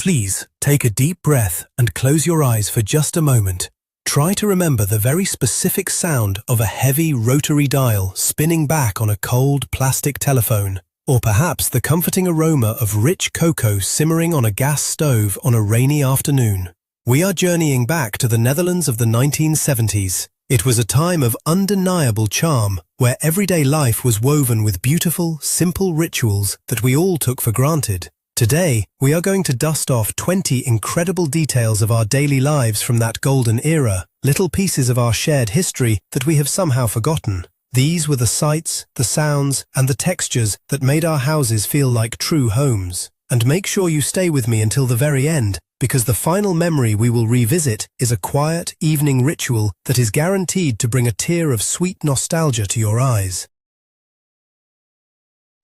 Please take a deep breath and close your eyes for just a moment. Try to remember the very specific sound of a heavy rotary dial spinning back on a cold plastic telephone, or perhaps the comforting aroma of rich cocoa simmering on a gas stove on a rainy afternoon. We are journeying back to the Netherlands of the 1970s. It was a time of undeniable charm, where everyday life was woven with beautiful, simple rituals that we all took for granted. Today, we are going to dust off 20 incredible details of our daily lives from that golden era, little pieces of our shared history that we have somehow forgotten. These were the sights, the sounds, and the textures that made our houses feel like true homes. And make sure you stay with me until the very end, because the final memory we will revisit is a quiet evening ritual that is guaranteed to bring a tear of sweet nostalgia to your eyes.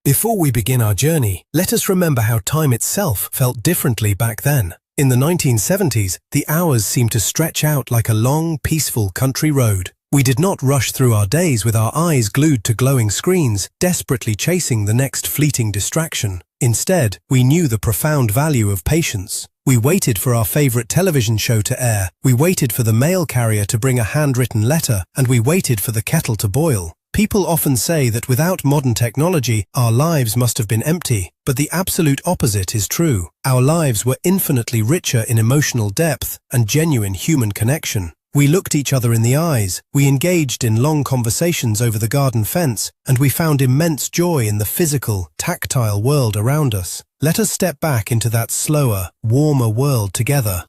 Before we begin our journey, let us remember how time itself felt differently back then. In the 1970s, the hours seemed to stretch out like a long, peaceful country road. We did not rush through our days with our eyes glued to glowing screens, desperately chasing the next fleeting distraction. Instead, we knew the profound value of patience. We waited for our favorite television show to air, we waited for the mail carrier to bring a handwritten letter, and we waited for the kettle to boil. People often say that without modern technology, our lives must have been empty, but the absolute opposite is true. Our lives were infinitely richer in emotional depth and genuine human connection. We looked each other in the eyes, we engaged in long conversations over the garden fence, and we found immense joy in the physical, tactile world around us. Let us step back into that slower, warmer world together.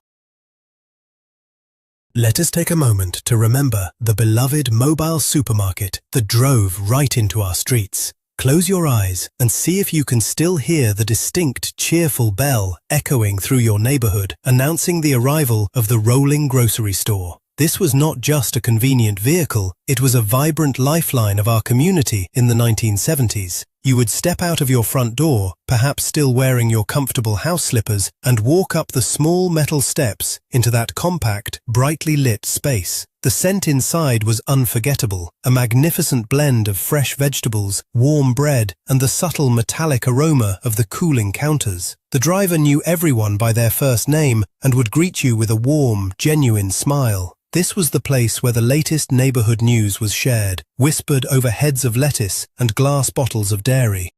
Let us take a moment to remember the beloved mobile supermarket that drove right into our streets. Close your eyes and see if you can still hear the distinct, cheerful bell echoing through your neighborhood, announcing the arrival of the rolling grocery store. This was not just a convenient vehicle, it was a vibrant lifeline of our community in the 1970s. You would step out of your front door, perhaps still wearing your comfortable house slippers, and walk up the small metal steps into that compact, brightly lit space. The scent inside was unforgettable, a magnificent blend of fresh vegetables, warm bread, and the subtle metallic aroma of the cooling counters. The driver knew everyone by their first name and would greet you with a warm, genuine smile. This was the place where the latest neighborhood news was shared, whispered over heads of lettuce and glass bottles of dairy.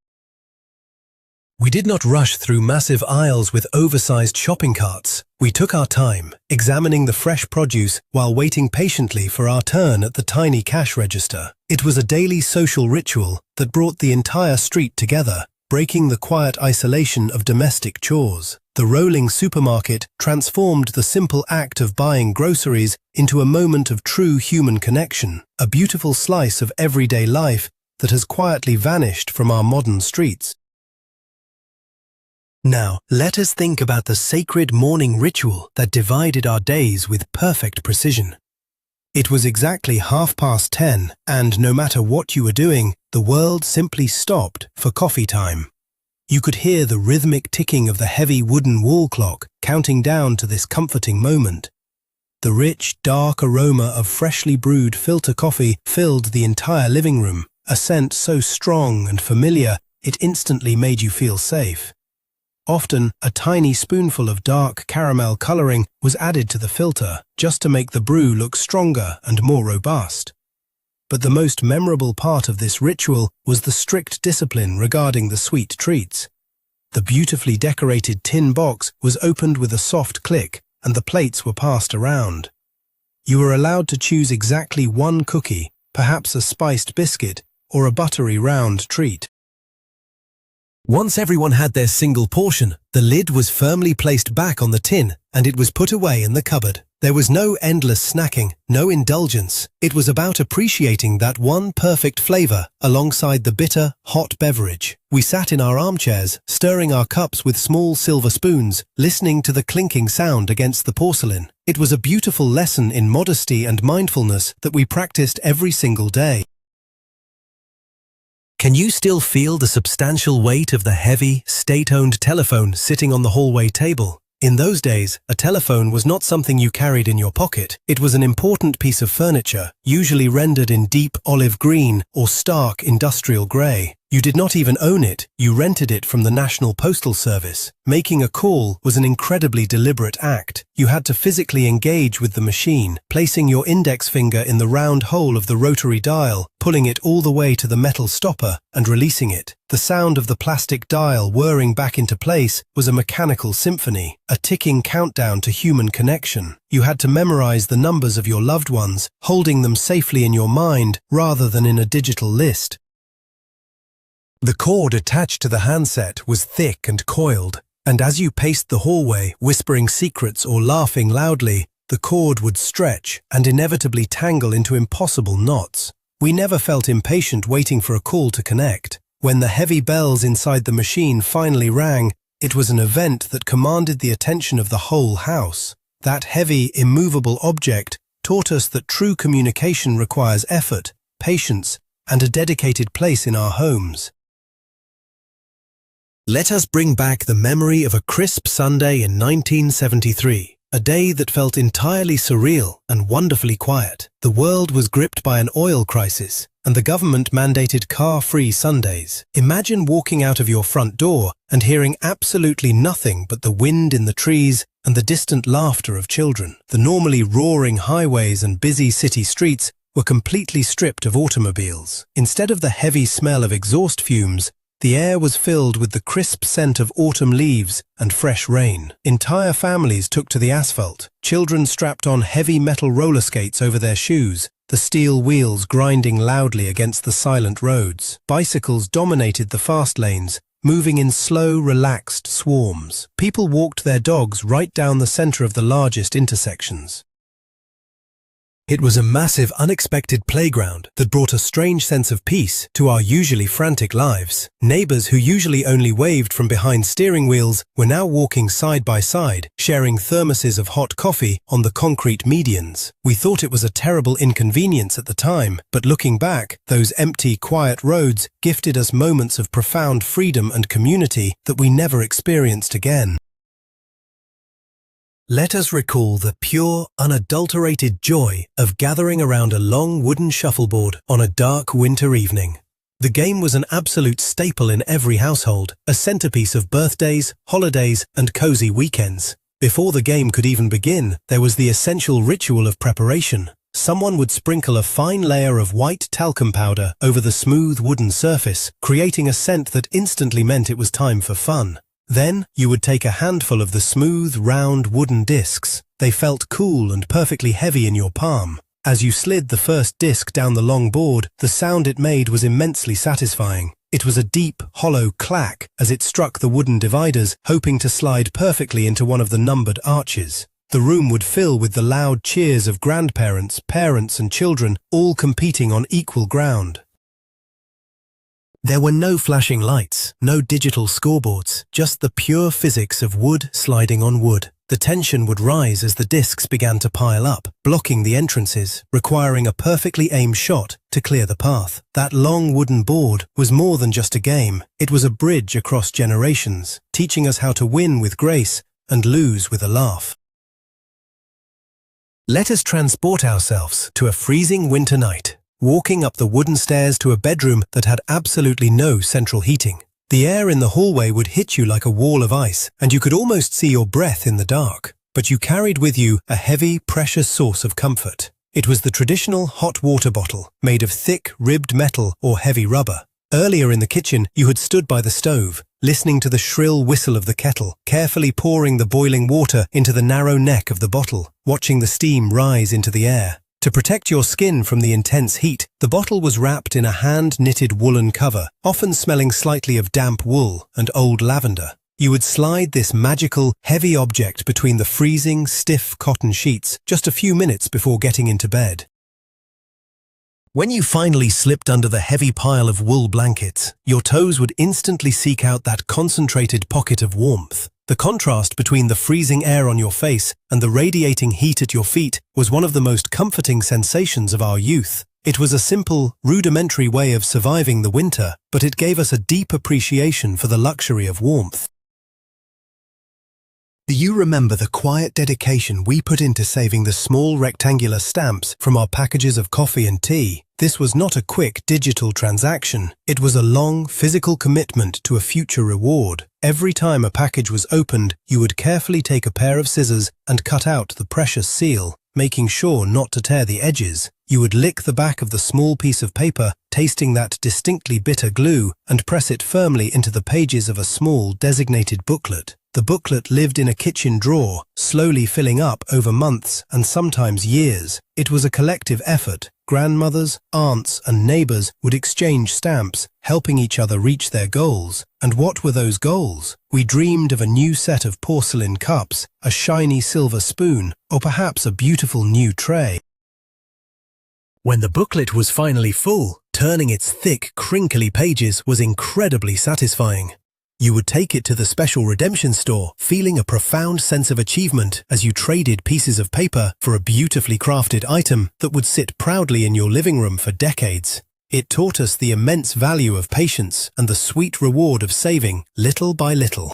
We did not rush through massive aisles with oversized shopping carts. We took our time, examining the fresh produce while waiting patiently for our turn at the tiny cash register. It was a daily social ritual that brought the entire street together, breaking the quiet isolation of domestic chores. The rolling supermarket transformed the simple act of buying groceries into a moment of true human connection, a beautiful slice of everyday life that has quietly vanished from our modern streets. Now, let us think about the sacred morning ritual that divided our days with perfect precision. It was exactly 10:30, and no matter what you were doing, the world simply stopped for coffee time. You could hear the rhythmic ticking of the heavy wooden wall clock counting down to this comforting moment. The rich, dark aroma of freshly brewed filter coffee filled the entire living room, a scent so strong and familiar it instantly made you feel safe. Often, a tiny spoonful of dark caramel coloring was added to the filter, just to make the brew look stronger and more robust. But the most memorable part of this ritual was the strict discipline regarding the sweet treats. The beautifully decorated tin box was opened with a soft click, and the plates were passed around. You were allowed to choose exactly one cookie, perhaps a spiced biscuit, or a buttery round treat. Once everyone had their single portion, the lid was firmly placed back on the tin, and it was put away in the cupboard. There was no endless snacking, no indulgence. It was about appreciating that one perfect flavor alongside the bitter, hot beverage. We sat in our armchairs, stirring our cups with small silver spoons, listening to the clinking sound against the porcelain. It was a beautiful lesson in modesty and mindfulness that we practiced every single day. Can you still feel the substantial weight of the heavy, state-owned telephone sitting on the hallway table? In those days, a telephone was not something you carried in your pocket. It was an important piece of furniture, usually rendered in deep olive green or stark industrial grey. You did not even own it, you rented it from the National Postal Service. Making a call was an incredibly deliberate act. You had to physically engage with the machine, placing your index finger in the round hole of the rotary dial, pulling it all the way to the metal stopper, and releasing it. The sound of the plastic dial whirring back into place was a mechanical symphony, a ticking countdown to human connection. You had to memorize the numbers of your loved ones, holding them safely in your mind rather than in a digital list. The cord attached to the handset was thick and coiled, and as you paced the hallway, whispering secrets or laughing loudly, the cord would stretch and inevitably tangle into impossible knots. We never felt impatient waiting for a call to connect. When the heavy bells inside the machine finally rang, it was an event that commanded the attention of the whole house. That heavy, immovable object taught us that true communication requires effort, patience, and a dedicated place in our homes. Let us bring back the memory of a crisp Sunday in 1973, a day that felt entirely surreal and wonderfully quiet. The world was gripped by an oil crisis, and the government mandated car-free Sundays. Imagine walking out of your front door and hearing absolutely nothing but the wind in the trees and the distant laughter of children. The normally roaring highways and busy city streets were completely stripped of automobiles. Instead of the heavy smell of exhaust fumes, the air was filled with the crisp scent of autumn leaves and fresh rain. Entire families took to the asphalt, children strapped on heavy metal roller skates over their shoes, the steel wheels grinding loudly against the silent roads. Bicycles dominated the fast lanes, moving in slow, relaxed swarms. People walked their dogs right down the center of the largest intersections. It was a massive, unexpected playground that brought a strange sense of peace to our usually frantic lives. Neighbors who usually only waved from behind steering wheels were now walking side by side, sharing thermoses of hot coffee on the concrete medians. We thought it was a terrible inconvenience at the time, but looking back, those empty, quiet roads gifted us moments of profound freedom and community that we never experienced again. Let us recall the pure, unadulterated joy of gathering around a long wooden shuffleboard on a dark winter evening. The game was an absolute staple in every household, a centerpiece of birthdays, holidays, and cozy weekends. Before the game could even begin, there was the essential ritual of preparation. Someone would sprinkle a fine layer of white talcum powder over the smooth wooden surface, creating a scent that instantly meant it was time for fun. Then, you would take a handful of the smooth, round wooden discs. They felt cool and perfectly heavy in your palm. As you slid the first disc down the long board, the sound it made was immensely satisfying. It was a deep, hollow clack as it struck the wooden dividers, hoping to slide perfectly into one of the numbered arches. The room would fill with the loud cheers of grandparents, parents, and children, all competing on equal ground. There were no flashing lights, no digital scoreboards, just the pure physics of wood sliding on wood. The tension would rise as the discs began to pile up, blocking the entrances, requiring a perfectly aimed shot to clear the path. That long wooden board was more than just a game. It was a bridge across generations, teaching us how to win with grace and lose with a laugh. Let us transport ourselves to a freezing winter night, walking up the wooden stairs to a bedroom that had absolutely no central heating. The air in the hallway would hit you like a wall of ice, and you could almost see your breath in the dark. But you carried with you a heavy, precious source of comfort. It was the traditional hot water bottle, made of thick, ribbed metal or heavy rubber. Earlier in the kitchen, you had stood by the stove, listening to the shrill whistle of the kettle, carefully pouring the boiling water into the narrow neck of the bottle, watching the steam rise into the air. To protect your skin from the intense heat, the bottle was wrapped in a hand-knitted woolen cover, often smelling slightly of damp wool and old lavender. You would slide this magical, heavy object between the freezing, stiff cotton sheets just a few minutes before getting into bed. When you finally slipped under the heavy pile of wool blankets, your toes would instantly seek out that concentrated pocket of warmth. The contrast between the freezing air on your face and the radiating heat at your feet was one of the most comforting sensations of our youth. It was a simple, rudimentary way of surviving the winter, but it gave us a deep appreciation for the luxury of warmth. Do you remember the quiet dedication we put into saving the small rectangular stamps from our packages of coffee and tea? This was not a quick digital transaction. It was a long physical commitment to a future reward. Every time a package was opened, you would carefully take a pair of scissors and cut out the precious seal, making sure not to tear the edges. You would lick the back of the small piece of paper, tasting that distinctly bitter glue, and press it firmly into the pages of a small designated booklet. The booklet lived in a kitchen drawer, slowly filling up over months and sometimes years. It was a collective effort. Grandmothers, aunts, and neighbors would exchange stamps, helping each other reach their goals. And what were those goals? We dreamed of a new set of porcelain cups, a shiny silver spoon, or perhaps a beautiful new tray. When the booklet was finally full, turning its thick, crinkly pages was incredibly satisfying. You would take it to the special redemption store, feeling a profound sense of achievement as you traded pieces of paper for a beautifully crafted item that would sit proudly in your living room for decades. It taught us the immense value of patience and the sweet reward of saving little by little.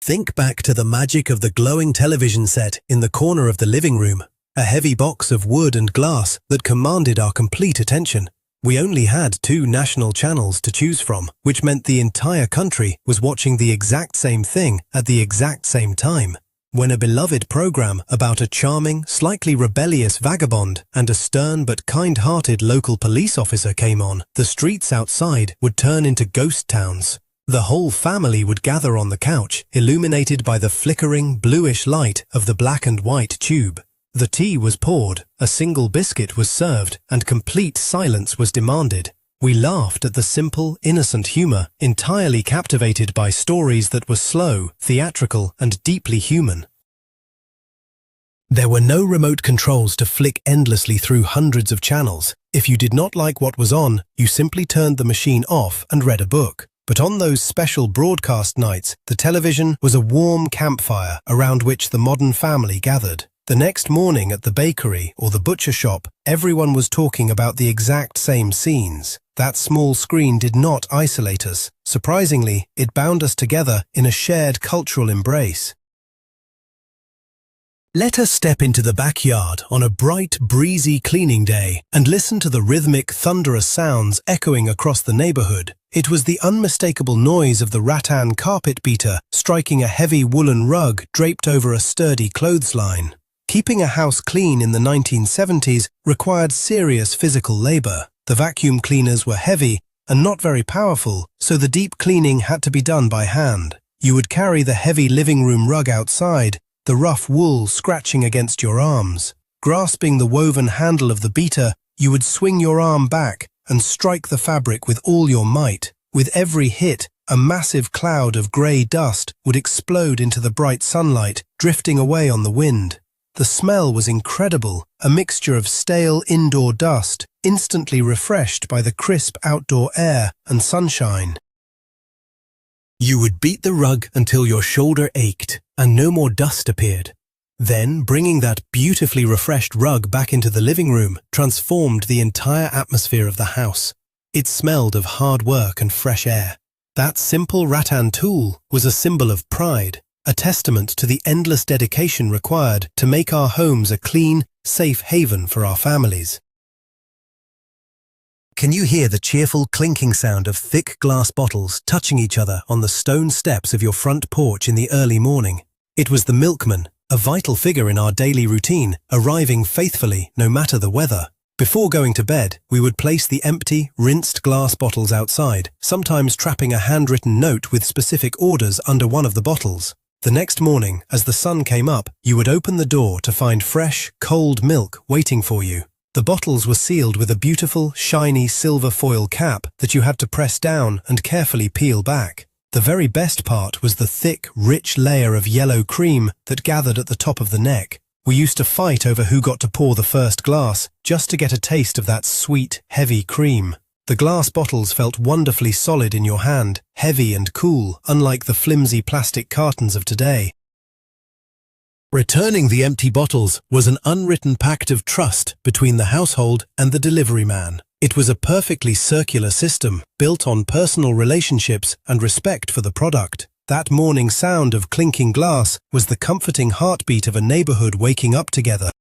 Think back to the magic of the glowing television set in the corner of the living room, a heavy box of wood and glass that commanded our complete attention. We only had 2 national channels to choose from, which meant the entire country was watching the exact same thing at the exact same time. When a beloved program about a charming, slightly rebellious vagabond and a stern but kind-hearted local police officer came on, the streets outside would turn into ghost towns. The whole family would gather on the couch, illuminated by the flickering, bluish light of the black and white tube. The tea was poured, a single biscuit was served, and complete silence was demanded. We laughed at the simple, innocent humor, entirely captivated by stories that were slow, theatrical, and deeply human. There were no remote controls to flick endlessly through hundreds of channels. If you did not like what was on, you simply turned the machine off and read a book. But on those special broadcast nights, the television was a warm campfire around which the modern family gathered. The next morning at the bakery or the butcher shop, everyone was talking about the exact same scenes. That small screen did not isolate us. Surprisingly, it bound us together in a shared cultural embrace. Let us step into the backyard on a bright, breezy cleaning day and listen to the rhythmic, thunderous sounds echoing across the neighborhood. It was the unmistakable noise of the rattan carpet beater striking a heavy woolen rug draped over a sturdy clothesline. Keeping a house clean in the 1970s required serious physical labor. The vacuum cleaners were heavy and not very powerful, so the deep cleaning had to be done by hand. You would carry the heavy living room rug outside, the rough wool scratching against your arms. Grasping the woven handle of the beater, you would swing your arm back and strike the fabric with all your might. With every hit, a massive cloud of grey dust would explode into the bright sunlight, drifting away on the wind. The smell was incredible, a mixture of stale indoor dust, instantly refreshed by the crisp outdoor air and sunshine. You would beat the rug until your shoulder ached and no more dust appeared. Then, bringing that beautifully refreshed rug back into the living room transformed the entire atmosphere of the house. It smelled of hard work and fresh air. That simple rattan tool was a symbol of pride, a testament to the endless dedication required to make our homes a clean, safe haven for our families. Can you hear the cheerful clinking sound of thick glass bottles touching each other on the stone steps of your front porch in the early morning? It was the milkman, a vital figure in our daily routine, arriving faithfully no matter the weather. Before going to bed, we would place the empty, rinsed glass bottles outside, sometimes trapping a handwritten note with specific orders under one of the bottles. The next morning, as the sun came up, you would open the door to find fresh, cold milk waiting for you. The bottles were sealed with a beautiful, shiny silver foil cap that you had to press down and carefully peel back. The very best part was the thick, rich layer of yellow cream that gathered at the top of the neck. We used to fight over who got to pour the first glass, just to get a taste of that sweet, heavy cream. The glass bottles felt wonderfully solid in your hand, heavy and cool, unlike the flimsy plastic cartons of today. Returning the empty bottles was an unwritten pact of trust between the household and the delivery man. It was a perfectly circular system, built on personal relationships and respect for the product. That morning sound of clinking glass was the comforting heartbeat of a neighborhood waking up together.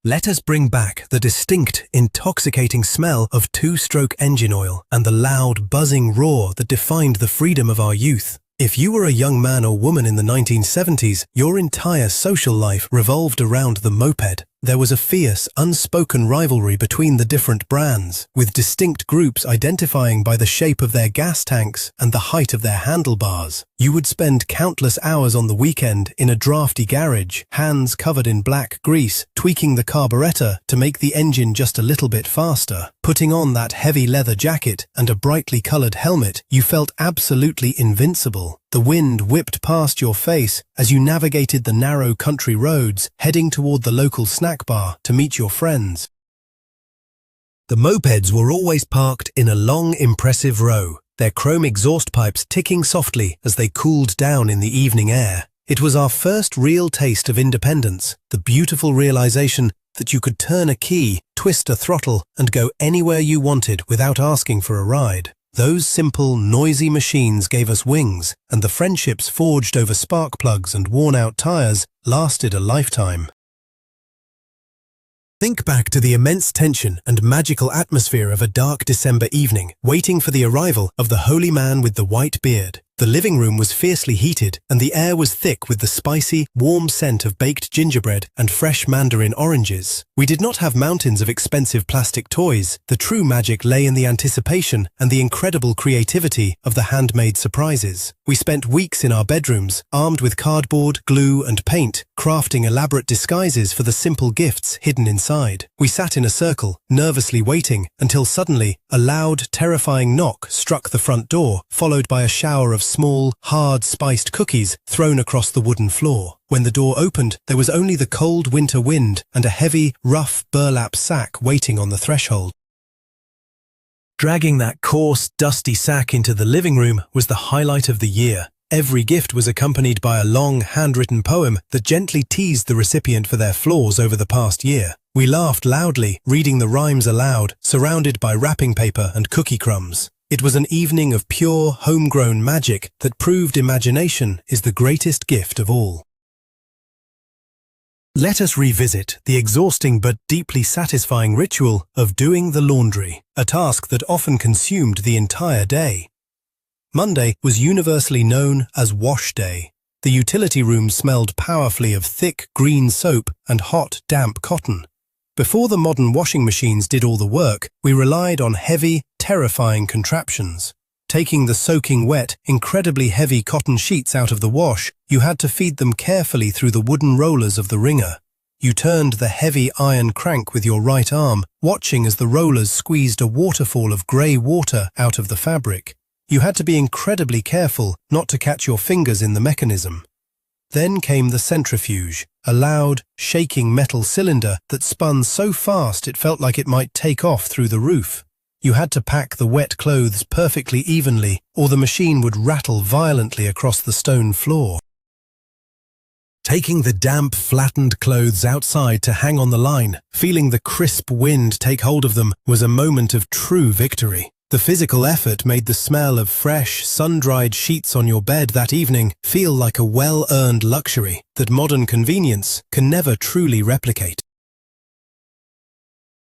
Let us bring back the distinct, intoxicating smell of two-stroke engine oil and the loud, buzzing roar that defined the freedom of our youth. If you were a young man or woman in the 1970s, your entire social life revolved around the moped. There was a fierce, unspoken rivalry between the different brands, with distinct groups identifying by the shape of their gas tanks and the height of their handlebars. You would spend countless hours on the weekend in a drafty garage, hands covered in black grease, tweaking the carburetor to make the engine just a little bit faster. Putting on that heavy leather jacket and a brightly colored helmet, you felt absolutely invincible. The wind whipped past your face as you navigated the narrow country roads, heading toward the local snack bar to meet your friends. The mopeds were always parked in a long, impressive row, their chrome exhaust pipes ticking softly as they cooled down in the evening air. It was our first real taste of independence, the beautiful realization that you could turn a key, twist a throttle, and go anywhere you wanted without asking for a ride. Those simple, noisy machines gave us wings, and the friendships forged over spark plugs and worn-out tires lasted a lifetime. Think back to the immense tension and magical atmosphere of a dark December evening, waiting for the arrival of the holy man with the white beard. The living room was fiercely heated, and the air was thick with the spicy, warm scent of baked gingerbread and fresh mandarin oranges. We did not have mountains of expensive plastic toys. The true magic lay in the anticipation and the incredible creativity of the handmade surprises. We spent weeks in our bedrooms, armed with cardboard, glue, and paint, crafting elaborate disguises for the simple gifts hidden inside. We sat in a circle, nervously waiting, until suddenly a loud, terrifying knock struck the front door, followed by a shower of small, hard, spiced cookies thrown across the wooden floor. When the door opened, there was only the cold winter wind and a heavy, rough burlap sack waiting on the threshold. Dragging that coarse, dusty sack into the living room was the highlight of the year. Every gift was accompanied by a long, handwritten poem that gently teased the recipient for their flaws over the past year. We laughed loudly, reading the rhymes aloud, surrounded by wrapping paper and cookie crumbs. It was an evening of pure, homegrown magic that proved imagination is the greatest gift of all. Let us revisit the exhausting but deeply satisfying ritual of doing the laundry, a task that often consumed the entire day. Monday was universally known as wash day. The utility room smelled powerfully of thick green soap and hot, damp cotton. Before the modern washing machines did all the work, we relied on heavy, terrifying contraptions. Taking the soaking wet, incredibly heavy cotton sheets out of the wash, you had to feed them carefully through the wooden rollers of the wringer. You turned the heavy iron crank with your right arm, watching as the rollers squeezed a waterfall of grey water out of the fabric. You had to be incredibly careful not to catch your fingers in the mechanism. Then came the centrifuge, a loud, shaking metal cylinder that spun so fast it felt like it might take off through the roof. You had to pack the wet clothes perfectly evenly, or the machine would rattle violently across the stone floor. Taking the damp, flattened clothes outside to hang on the line, feeling the crisp wind take hold of them, was a moment of true victory. The physical effort made the smell of fresh, sun-dried sheets on your bed that evening feel like a well-earned luxury that modern convenience can never truly replicate.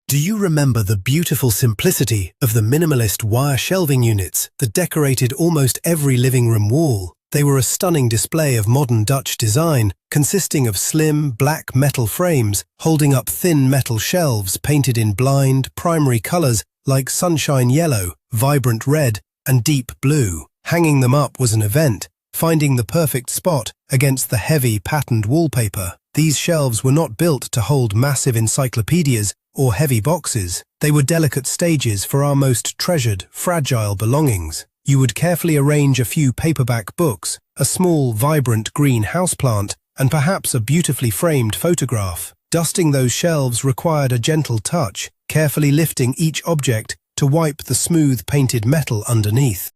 Do you remember the beautiful simplicity of the minimalist wire shelving units that decorated almost every living room wall? They were a stunning display of modern Dutch design, consisting of slim, black metal frames holding up thin metal shelves painted in blind, primary colors like sunshine yellow, vibrant red, and deep blue. Hanging them up was an event, finding the perfect spot against the heavy patterned wallpaper. These shelves were not built to hold massive encyclopedias or heavy boxes. They were delicate stages for our most treasured, fragile belongings. You would carefully arrange a few paperback books, a small, vibrant green houseplant, and perhaps a beautifully framed photograph. Dusting those shelves required a gentle touch, carefully lifting each object to wipe the smooth painted metal underneath.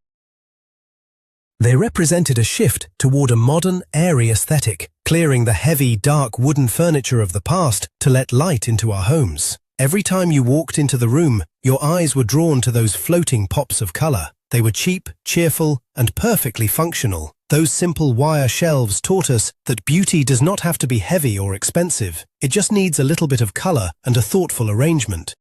They represented a shift toward a modern, airy aesthetic, clearing the heavy, dark wooden furniture of the past to let light into our homes. Every time you walked into the room, your eyes were drawn to those floating pops of color. They were cheap, cheerful, and perfectly functional. Those simple wire shelves taught us that beauty does not have to be heavy or expensive. It just needs a little bit of color and a thoughtful arrangement.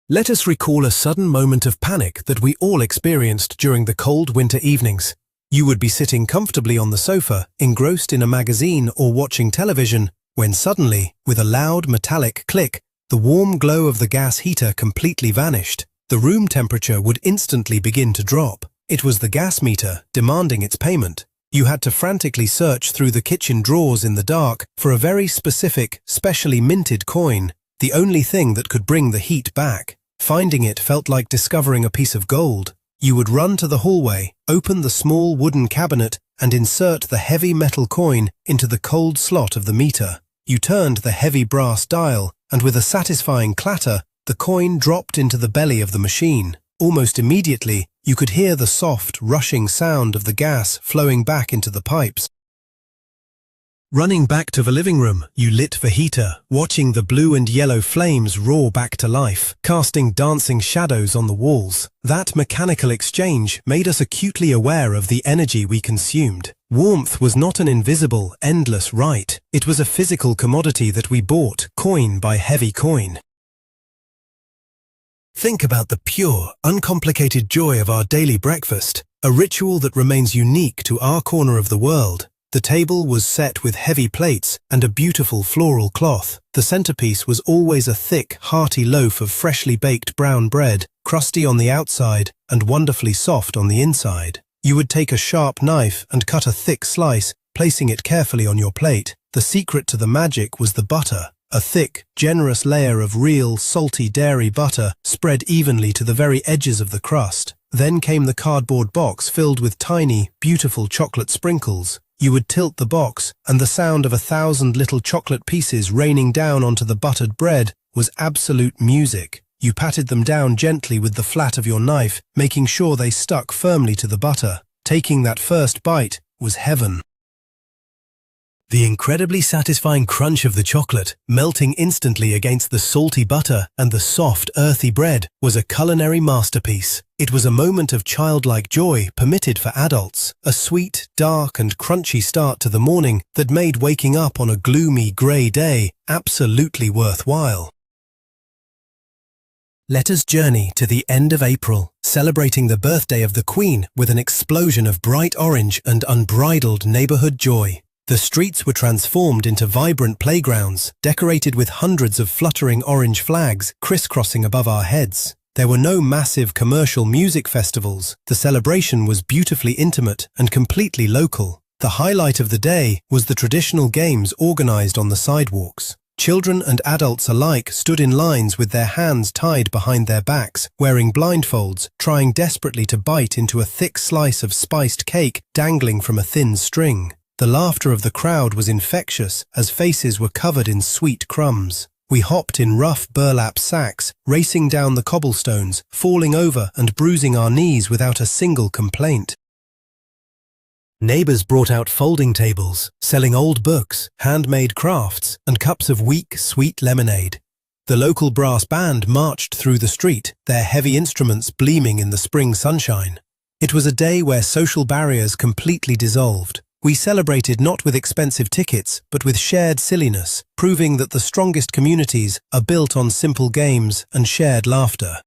Let us recall a sudden moment of panic that we all experienced during the cold winter evenings. You would be sitting comfortably on the sofa, engrossed in a magazine or watching television, when suddenly, with a loud metallic click, the warm glow of the gas heater completely vanished. The room temperature would instantly begin to drop. It was the gas meter demanding its payment. You had to frantically search through the kitchen drawers in the dark for a very specific, specially minted coin, the only thing that could bring the heat back. Finding it felt like discovering a piece of gold. You would run to the hallway, open the small wooden cabinet, and insert the heavy metal coin into the cold slot of the meter. You turned the heavy brass dial, and with a satisfying clatter, the coin dropped into the belly of the machine. Almost immediately, you could hear the soft, rushing sound of the gas flowing back into the pipes. Running back to the living room, you lit the heater, watching the blue and yellow flames roar back to life, casting dancing shadows on the walls. That mechanical exchange made us acutely aware of the energy we consumed. Warmth was not an invisible, endless right. It was a physical commodity that we bought, coin by heavy coin. Think about the pure, uncomplicated joy of our daily breakfast, a ritual that remains unique to our corner of the world. The table was set with heavy plates and a beautiful floral cloth. The centerpiece was always a thick, hearty loaf of freshly baked brown bread, crusty on the outside and wonderfully soft on the inside. You would take a sharp knife and cut a thick slice, placing it carefully on your plate. The secret to the magic was the butter. A thick, generous layer of real, salty dairy butter spread evenly to the very edges of the crust. Then came the cardboard box filled with tiny, beautiful chocolate sprinkles. You would tilt the box, and the sound of 1,000 little chocolate pieces raining down onto the buttered bread was absolute music. You patted them down gently with the flat of your knife, making sure they stuck firmly to the butter. Taking that first bite was heaven. The incredibly satisfying crunch of the chocolate, melting instantly against the salty butter and the soft, earthy bread, was a culinary masterpiece. It was a moment of childlike joy permitted for adults, a sweet, dark and crunchy start to the morning that made waking up on a gloomy, grey day absolutely worthwhile. Let us journey to the end of April, celebrating the birthday of the Queen with an explosion of bright orange and unbridled neighborhood joy. The streets were transformed into vibrant playgrounds, decorated with hundreds of fluttering orange flags crisscrossing above our heads. There were no massive commercial music festivals. The celebration was beautifully intimate and completely local. The highlight of the day was the traditional games organized on the sidewalks. Children and adults alike stood in lines with their hands tied behind their backs, wearing blindfolds, trying desperately to bite into a thick slice of spiced cake dangling from a thin string. The laughter of the crowd was infectious as faces were covered in sweet crumbs. We hopped in rough burlap sacks, racing down the cobblestones, falling over and bruising our knees without a single complaint. Neighbors brought out folding tables, selling old books, handmade crafts, and cups of weak, sweet lemonade. The local brass band marched through the street, their heavy instruments gleaming in the spring sunshine. It was a day where social barriers completely dissolved. We celebrated not with expensive tickets, but with shared silliness, proving that the strongest communities are built on simple games and shared laughter.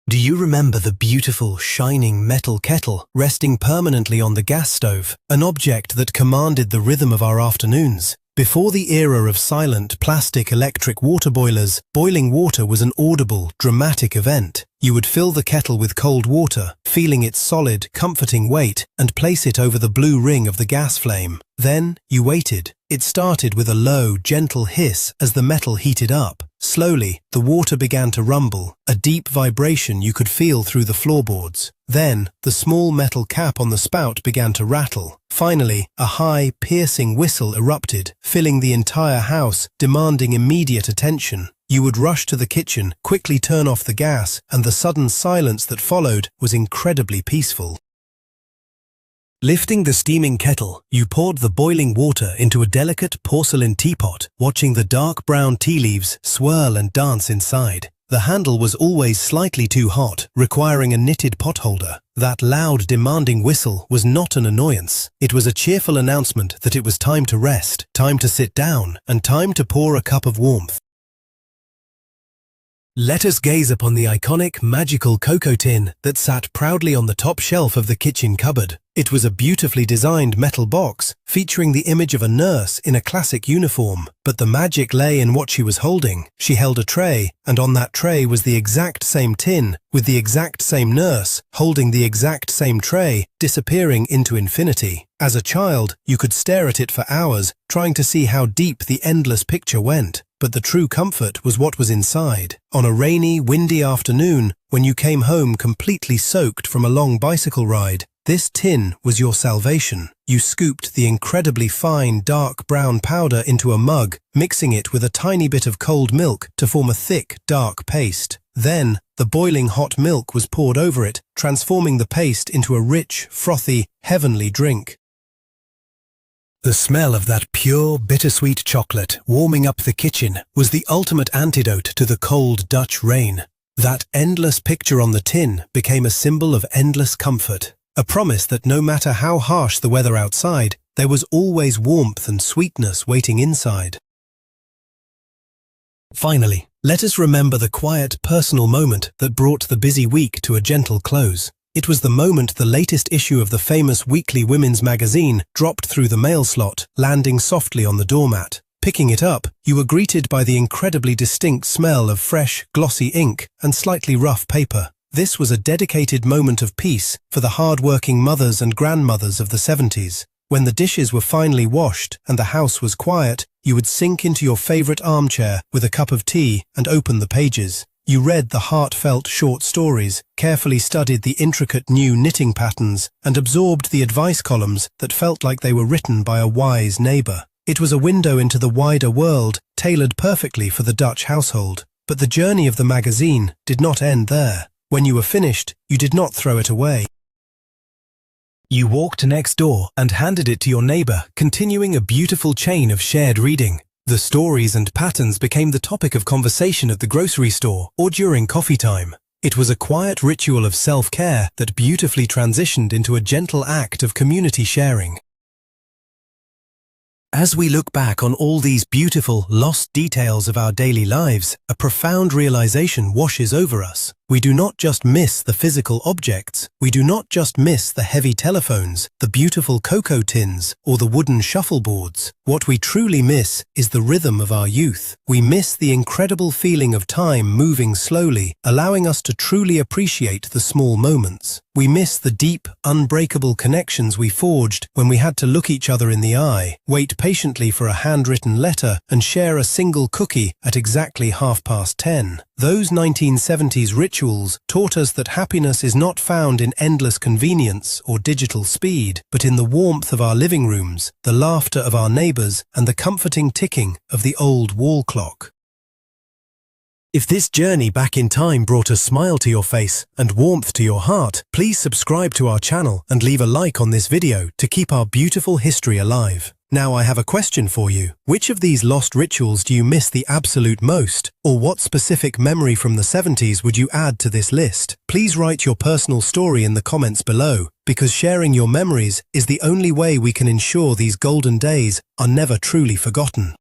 Do you remember the beautiful, shining metal kettle resting permanently on the gas stove, an object that commanded the rhythm of our afternoons? Before the era of silent plastic electric water boilers, boiling water was an audible, dramatic event. You would fill the kettle with cold water, feeling its solid, comforting weight, and place it over the blue ring of the gas flame. Then you waited. It started with a low, gentle hiss as the metal heated up. Slowly, the water began to rumble, a deep vibration you could feel through the floorboards. Then, the small metal cap on the spout began to rattle. Finally, a high, piercing whistle erupted, filling the entire house, demanding immediate attention. You would rush to the kitchen, quickly turn off the gas, and the sudden silence that followed was incredibly peaceful. Lifting the steaming kettle, you poured the boiling water into a delicate porcelain teapot, watching the dark brown tea leaves swirl and dance inside. The handle was always slightly too hot, requiring a knitted potholder. That loud, demanding whistle was not an annoyance. It was a cheerful announcement that it was time to rest, time to sit down, and time to pour a cup of warmth. Let us gaze upon the iconic, magical cocoa tin that sat proudly on the top shelf of the kitchen cupboard. It was a beautifully designed metal box, featuring the image of a nurse in a classic uniform. But the magic lay in what she was holding. She held a tray, and on that tray was the exact same tin, with the exact same nurse, holding the exact same tray, disappearing into infinity. As a child, you could stare at it for hours, trying to see how deep the endless picture went. But the true comfort was what was inside. On a rainy, windy afternoon, when you came home completely soaked from a long bicycle ride, this tin was your salvation. You scooped the incredibly fine, dark brown powder into a mug, mixing it with a tiny bit of cold milk to form a thick, dark paste. Then, the boiling hot milk was poured over it, transforming the paste into a rich, frothy, heavenly drink. The smell of that pure, bittersweet chocolate warming up the kitchen was the ultimate antidote to the cold Dutch rain. That endless picture on the tin became a symbol of endless comfort, a promise that no matter how harsh the weather outside, there was always warmth and sweetness waiting inside. Finally, let us remember the quiet, personal moment that brought the busy week to a gentle close. It was the moment the latest issue of the famous weekly women's magazine dropped through the mail slot, landing softly on the doormat. Picking it up, you were greeted by the incredibly distinct smell of fresh, glossy ink and slightly rough paper. This was a dedicated moment of peace for the hard-working mothers and grandmothers of the 70s. When the dishes were finally washed and the house was quiet, you would sink into your favorite armchair with a cup of tea and open the pages. You read the heartfelt short stories, carefully studied the intricate new knitting patterns, and absorbed the advice columns that felt like they were written by a wise neighbor. It was a window into the wider world, tailored perfectly for the Dutch household. But the journey of the magazine did not end there. When you were finished, you did not throw it away. You walked next door and handed it to your neighbor, continuing a beautiful chain of shared reading. The stories and patterns became the topic of conversation at the grocery store or during coffee time. It was a quiet ritual of self-care that beautifully transitioned into a gentle act of community sharing. As we look back on all these beautiful, lost details of our daily lives, a profound realization washes over us. We do not just miss the physical objects, we do not just miss the heavy telephones, the beautiful cocoa tins, or the wooden shuffleboards. What we truly miss is the rhythm of our youth. We miss the incredible feeling of time moving slowly, allowing us to truly appreciate the small moments. We miss the deep, unbreakable connections we forged when we had to look each other in the eye, wait patiently for a handwritten letter, and share a single cookie at exactly 10:30. Those 1970s rituals taught us that happiness is not found in endless convenience or digital speed, but in the warmth of our living rooms, the laughter of our neighbors, and the comforting ticking of the old wall clock. If this journey back in time brought a smile to your face and warmth to your heart, please subscribe to our channel and leave a like on this video to keep our beautiful history alive. Now I have a question for you. Which of these lost rituals do you miss the absolute most? Or what specific memory from the 70s would you add to this list? Please write your personal story in the comments below, because sharing your memories is the only way we can ensure these golden days are never truly forgotten.